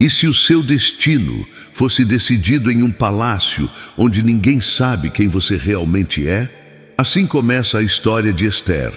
E se o seu destino fosse decidido em um palácio onde ninguém sabe quem você realmente é? Assim começa a história de Ester,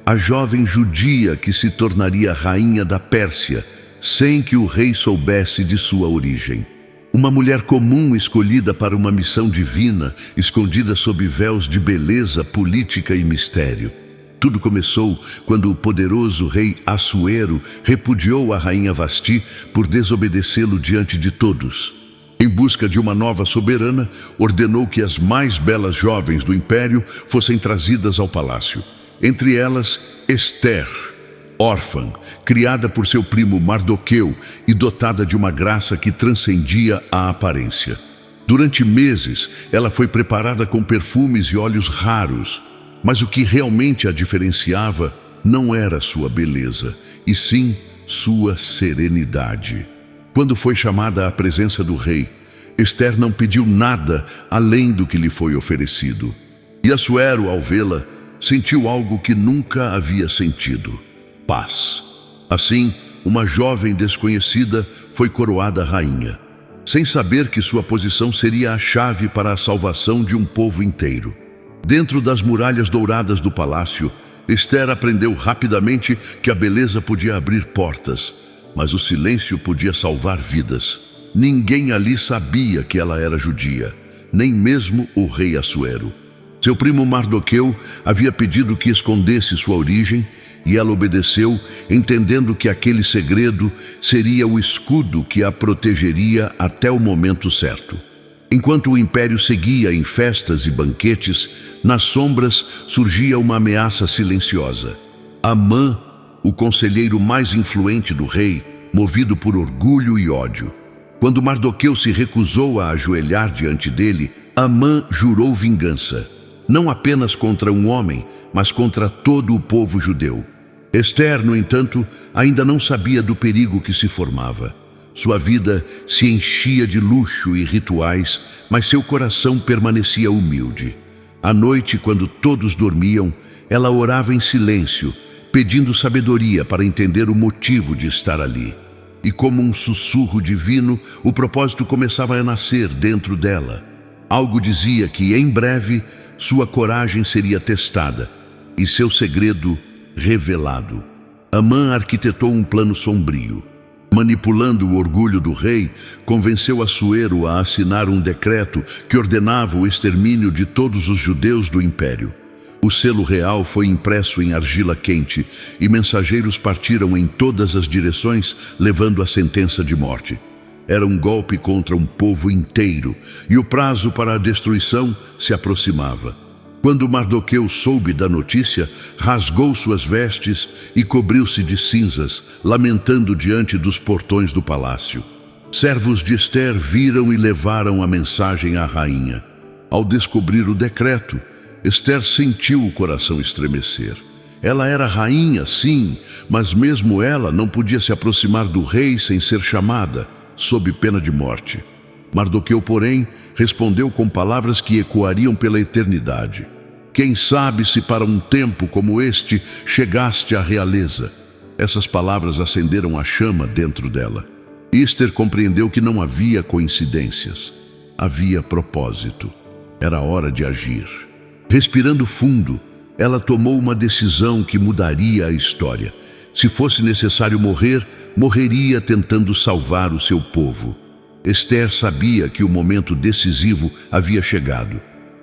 a jovem judia que se tornaria rainha da Pérsia, sem que o rei soubesse de sua origem. Uma mulher comum escolhida para uma missão divina, escondida sob véus de beleza, política e mistério. Tudo começou quando o poderoso rei Assuero repudiou a rainha Vasti por desobedecê-lo diante de todos. Em busca de uma nova soberana, ordenou que as mais belas jovens do império fossem trazidas ao palácio. Entre elas, Ester, órfã, criada por seu primo Mardoqueu e dotada de uma graça que transcendia a aparência. Durante meses, ela foi preparada com perfumes e óleos raros, mas o que realmente a diferenciava não era sua beleza, e sim sua serenidade. Quando foi chamada à presença do rei, Ester não pediu nada além do que lhe foi oferecido. E Assuero, ao vê-la, sentiu algo que nunca havia sentido: paz. Assim, uma jovem desconhecida foi coroada rainha, sem saber que sua posição seria a chave para a salvação de um povo inteiro. Dentro das muralhas douradas do palácio, Ester aprendeu rapidamente que a beleza podia abrir portas, mas o silêncio podia salvar vidas. Ninguém ali sabia que ela era judia, nem mesmo o rei Assuero. Seu primo Mardoqueu havia pedido que escondesse sua origem, e ela obedeceu, entendendo que aquele segredo seria o escudo que a protegeria até o momento certo. Enquanto o império seguia em festas e banquetes, nas sombras surgia uma ameaça silenciosa. Amã, o conselheiro mais influente do rei, movido por orgulho e ódio. Quando Mardoqueu se recusou a ajoelhar diante dele, Amã jurou vingança, não apenas contra um homem, mas contra todo o povo judeu. Ester, no entanto, ainda não sabia do perigo que se formava. Sua vida se enchia de luxo e rituais, mas seu coração permanecia humilde. À noite, quando todos dormiam, ela orava em silêncio, pedindo sabedoria para entender o motivo de estar ali. E como um sussurro divino, o propósito começava a nascer dentro dela. Algo dizia que, em breve, sua coragem seria testada e seu segredo revelado. Amã arquitetou um plano sombrio. Manipulando o orgulho do rei, convenceu Assuero a assinar um decreto que ordenava o extermínio de todos os judeus do império. O selo real foi impresso em argila quente e mensageiros partiram em todas as direções, levando a sentença de morte. Era um golpe contra um povo inteiro, e o prazo para a destruição se aproximava. Quando Mardoqueu soube da notícia, rasgou suas vestes e cobriu-se de cinzas, lamentando diante dos portões do palácio. Servos de Ester viram e levaram a mensagem à rainha. Ao descobrir o decreto, Ester sentiu o coração estremecer. Ela era rainha, sim, mas mesmo ela não podia se aproximar do rei sem ser chamada, sob pena de morte. Mardoqueu, porém, respondeu com palavras que ecoariam pela eternidade. Quem sabe se para um tempo como este chegaste à realeza? Essas palavras acenderam a chama dentro dela. Ester compreendeu que não havia coincidências. Havia propósito. Era hora de agir. Respirando fundo, ela tomou uma decisão que mudaria a história. Se fosse necessário morrer, morreria tentando salvar o seu povo. Ester sabia que o momento decisivo havia chegado.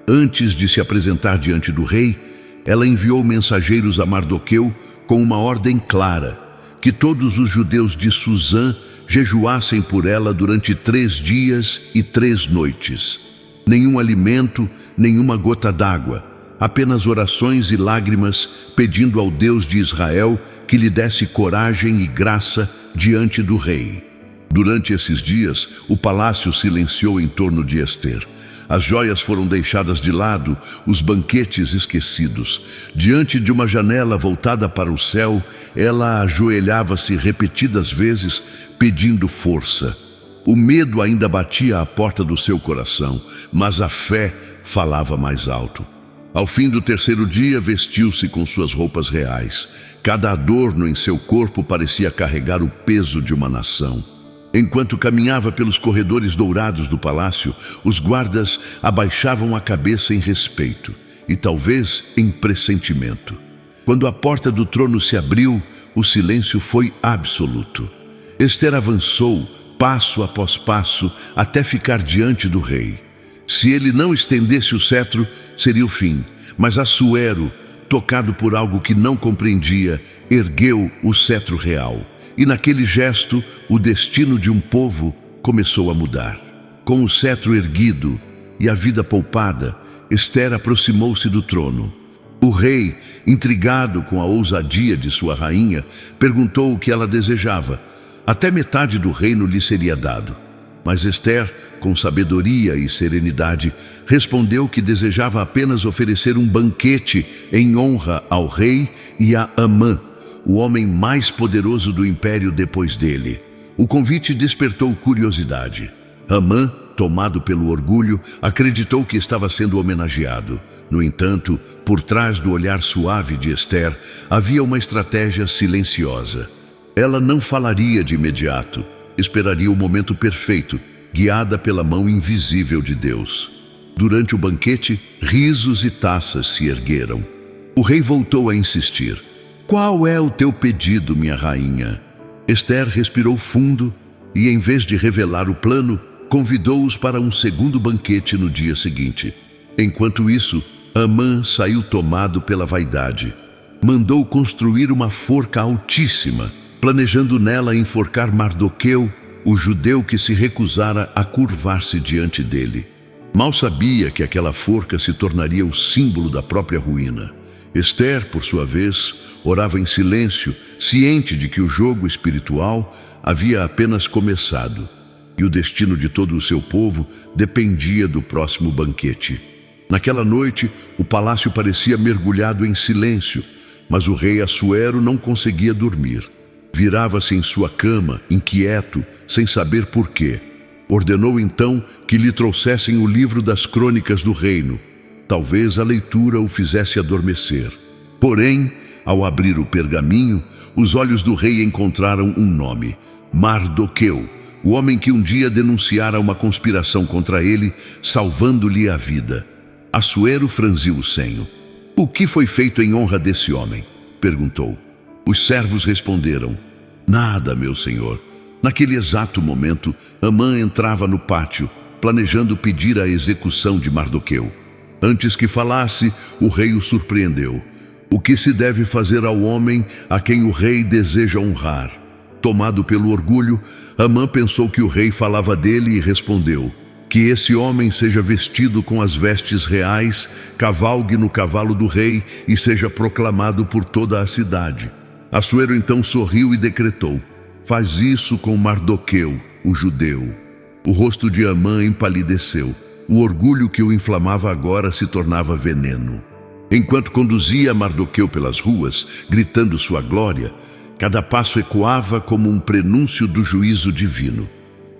Antes de se apresentar diante do rei, ela enviou mensageiros a Mardoqueu com uma ordem clara: que todos os judeus de Susã jejuassem por ela durante 3 dias e 3 noites. Nenhum alimento, nenhuma gota d'água, apenas orações e lágrimas, pedindo ao Deus de Israel que lhe desse coragem e graça diante do rei. Durante esses dias, o palácio silenciou em torno de Ester. As joias foram deixadas de lado, os banquetes esquecidos. Diante de uma janela voltada para o céu, ela ajoelhava-se repetidas vezes, pedindo força. O medo ainda batia à porta do seu coração, mas a fé falava mais alto. Ao fim do 3º dia, vestiu-se com suas roupas reais. Cada adorno em seu corpo parecia carregar o peso de uma nação. Enquanto caminhava pelos corredores dourados do palácio, os guardas abaixavam a cabeça em respeito e talvez em pressentimento. Quando a porta do trono se abriu, o silêncio foi absoluto. Ester avançou, passo após passo, até ficar diante do rei. Se ele não estendesse o cetro, seria o fim, mas Assuero, tocado por algo que não compreendia, ergueu o cetro real. E naquele gesto, o destino de um povo começou a mudar. Com o cetro erguido e a vida poupada, Ester aproximou-se do trono. O rei, intrigado com a ousadia de sua rainha, perguntou o que ela desejava. Até metade do reino lhe seria dado. Mas Ester, com sabedoria e serenidade, respondeu que desejava apenas oferecer um banquete em honra ao rei e a Amã, o homem mais poderoso do império depois dele. O convite despertou curiosidade. Amã, tomado pelo orgulho, acreditou que estava sendo homenageado. No entanto, por trás do olhar suave de Ester, havia uma estratégia silenciosa. Ela não falaria de imediato, esperaria o momento perfeito, guiada pela mão invisível de Deus. Durante o banquete, risos e taças se ergueram. O rei voltou a insistir. Qual é o teu pedido, minha rainha? Ester respirou fundo e, em vez de revelar o plano, convidou-os para um segundo banquete no dia seguinte. Enquanto isso, Amã saiu tomado pela vaidade. Mandou construir uma forca altíssima, planejando nela enforcar Mardoqueu, o judeu que se recusara a curvar-se diante dele. Mal sabia que aquela forca se tornaria o símbolo da própria ruína. Ester, por sua vez, orava em silêncio, ciente de que o jogo espiritual havia apenas começado e o destino de todo o seu povo dependia do próximo banquete. Naquela noite, o palácio parecia mergulhado em silêncio, mas o rei Assuero não conseguia dormir. Virava-se em sua cama, inquieto, sem saber por quê. Ordenou então que lhe trouxessem o livro das crônicas do reino. Talvez a leitura o fizesse adormecer. Porém, ao abrir o pergaminho, os olhos do rei encontraram um nome: Mardoqueu, o homem que um dia denunciara uma conspiração contra ele, salvando-lhe a vida. Assuero franziu o senho. O que foi feito em honra desse homem? Perguntou. Os servos responderam: Nada, meu senhor. Naquele exato momento, Amã entrava no pátio, planejando pedir a execução de Mardoqueu. Antes que falasse, o rei o surpreendeu. O que se deve fazer ao homem a quem o rei deseja honrar? Tomado pelo orgulho, Amã pensou que o rei falava dele e respondeu: Que esse homem seja vestido com as vestes reais, cavalgue no cavalo do rei e seja proclamado por toda a cidade. Assuero então sorriu e decretou: Faz isso com Mardoqueu, o judeu. O rosto de Amã empalideceu. O orgulho que o inflamava agora se tornava veneno. Enquanto conduzia Mardoqueu pelas ruas, gritando sua glória, cada passo ecoava como um prenúncio do juízo divino.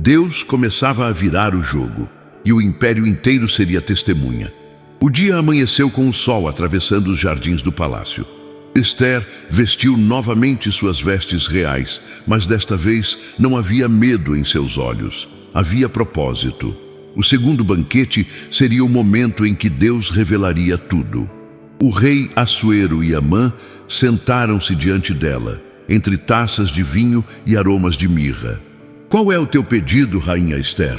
Deus começava a virar o jogo, e o império inteiro seria testemunha. O dia amanheceu com o sol atravessando os jardins do palácio. Ester vestiu novamente suas vestes reais, mas desta vez não havia medo em seus olhos. Havia propósito. O segundo banquete seria o momento em que Deus revelaria tudo. O rei Assuero e Amã sentaram-se diante dela, entre taças de vinho e aromas de mirra. Qual é o teu pedido, rainha Ester?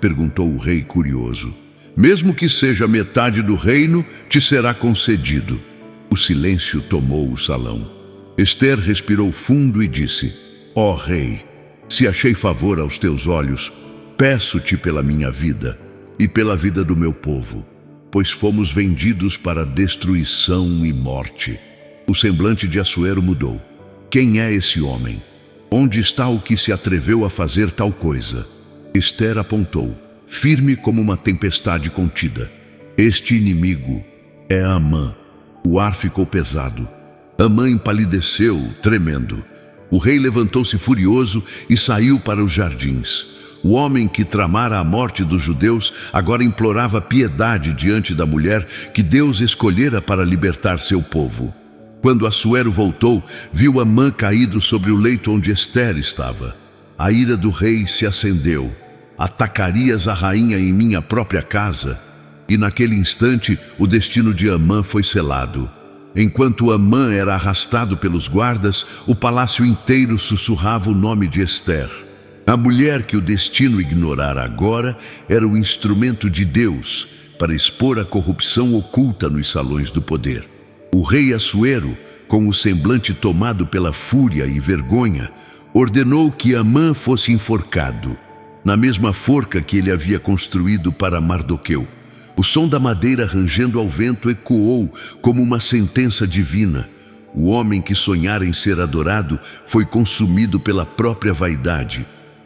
Perguntou o rei curioso. Mesmo que seja metade do reino, te será concedido. O silêncio tomou o salão. Ester respirou fundo e disse: Ó rei, se achei favor aos teus olhos, peço-te pela minha vida e pela vida do meu povo, pois fomos vendidos para destruição e morte. O semblante de Assuero mudou. Quem é esse homem? Onde está o que se atreveu a fazer tal coisa? Ester apontou, firme como uma tempestade contida. Este inimigo é Amã. O ar ficou pesado. Amã empalideceu, tremendo. O rei levantou-se furioso e saiu para os jardins. O homem que tramara a morte dos judeus agora implorava piedade diante da mulher que Deus escolhera para libertar seu povo. Quando Assuero voltou, viu Amã caído sobre o leito onde Ester estava. A ira do rei se acendeu. Atacarias a rainha em minha própria casa? E naquele instante o destino de Amã foi selado. Enquanto Amã era arrastado pelos guardas, o palácio inteiro sussurrava o nome de Ester. A mulher que o destino ignorara agora era o instrumento de Deus para expor a corrupção oculta nos salões do poder. O rei Assuero, com o semblante tomado pela fúria e vergonha, ordenou que Amã fosse enforcado, na mesma forca que ele havia construído para Mardoqueu. O som da madeira rangendo ao vento ecoou como uma sentença divina. O homem que sonhara em ser adorado foi consumido pela própria vaidade.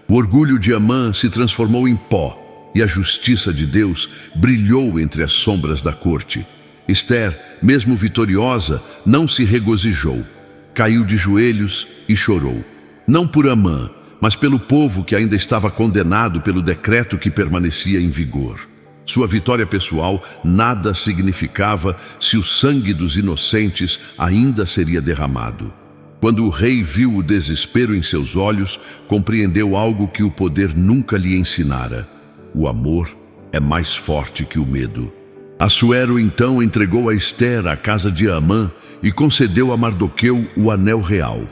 O orgulho de Amã se transformou em pó, e a justiça de Deus brilhou entre as sombras da corte. Ester, mesmo vitoriosa, não se regozijou. Caiu de joelhos e chorou. Não por Amã, mas pelo povo que ainda estava condenado pelo decreto que permanecia em vigor. Sua vitória pessoal nada significava se o sangue dos inocentes ainda seria derramado. Quando o rei viu o desespero em seus olhos, compreendeu algo que o poder nunca lhe ensinara. O amor é mais forte que o medo. Assuero então entregou a Ester à casa de Amã e concedeu a Mardoqueu o anel real,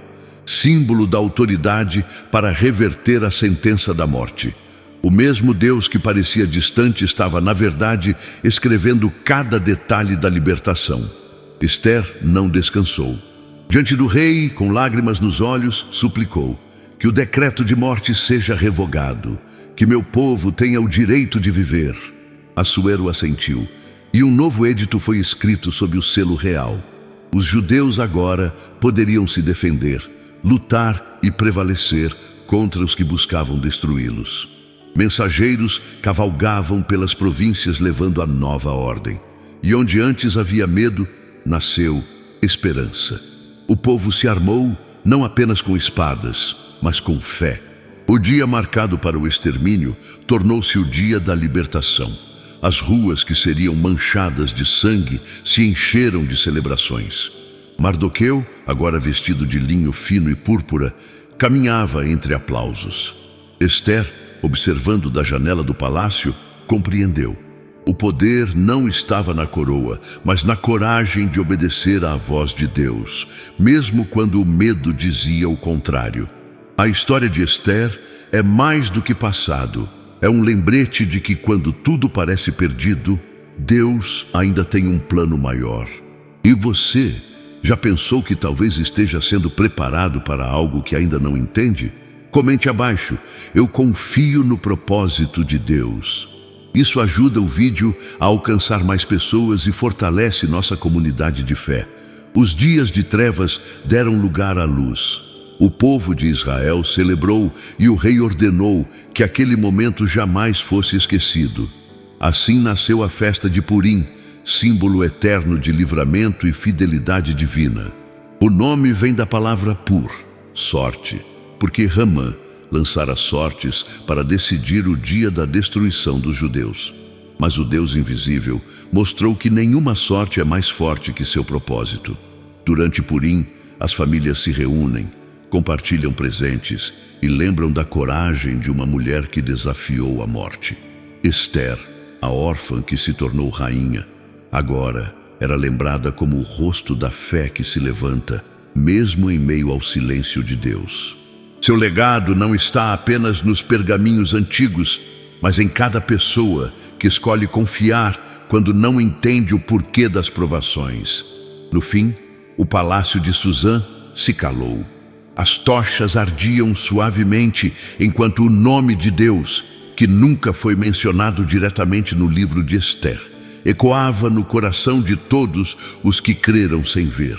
símbolo da autoridade para reverter a sentença da morte. O mesmo Deus que parecia distante estava, na verdade, escrevendo cada detalhe da libertação. Ester não descansou. Diante do rei, com lágrimas nos olhos, suplicou que o decreto de morte seja revogado, que meu povo tenha o direito de viver. Assuero assentiu, e um novo edito foi escrito sob o selo real. Os judeus agora poderiam se defender, lutar e prevalecer contra os que buscavam destruí-los. Mensageiros cavalgavam pelas províncias levando a nova ordem. E onde antes havia medo, nasceu esperança. O povo se armou não apenas com espadas, mas com fé. O dia marcado para o extermínio tornou-se o dia da libertação. As ruas que seriam manchadas de sangue se encheram de celebrações. Mardoqueu, agora vestido de linho fino e púrpura, caminhava entre aplausos. Ester, observando da janela do palácio, compreendeu. O poder não estava na coroa, mas na coragem de obedecer à voz de Deus, mesmo quando o medo dizia o contrário. A história de Ester é mais do que passado. É um lembrete de que quando tudo parece perdido, Deus ainda tem um plano maior. E você, já pensou que talvez esteja sendo preparado para algo que ainda não entende? Comente abaixo. Eu confio no propósito de Deus. Isso ajuda o vídeo a alcançar mais pessoas e fortalece nossa comunidade de fé. Os dias de trevas deram lugar à luz. O povo de Israel celebrou e o rei ordenou que aquele momento jamais fosse esquecido. Assim nasceu a festa de Purim, símbolo eterno de livramento e fidelidade divina. O nome vem da palavra pur, sorte, porque Ramã lançara sortes para decidir o dia da destruição dos judeus. Mas o Deus invisível mostrou que nenhuma sorte é mais forte que seu propósito. Durante Purim, as famílias se reúnem, compartilham presentes e lembram da coragem de uma mulher que desafiou a morte. Ester, a órfã que se tornou rainha, agora era lembrada como o rosto da fé que se levanta, mesmo em meio ao silêncio de Deus. Seu legado não está apenas nos pergaminhos antigos, mas em cada pessoa que escolhe confiar quando não entende o porquê das provações. No fim, o palácio de Suzã se calou. As tochas ardiam suavemente enquanto o nome de Deus, que nunca foi mencionado diretamente no livro de Ester, ecoava no coração de todos os que creram sem ver.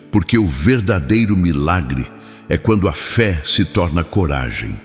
Porque o verdadeiro milagre é quando a fé se torna coragem.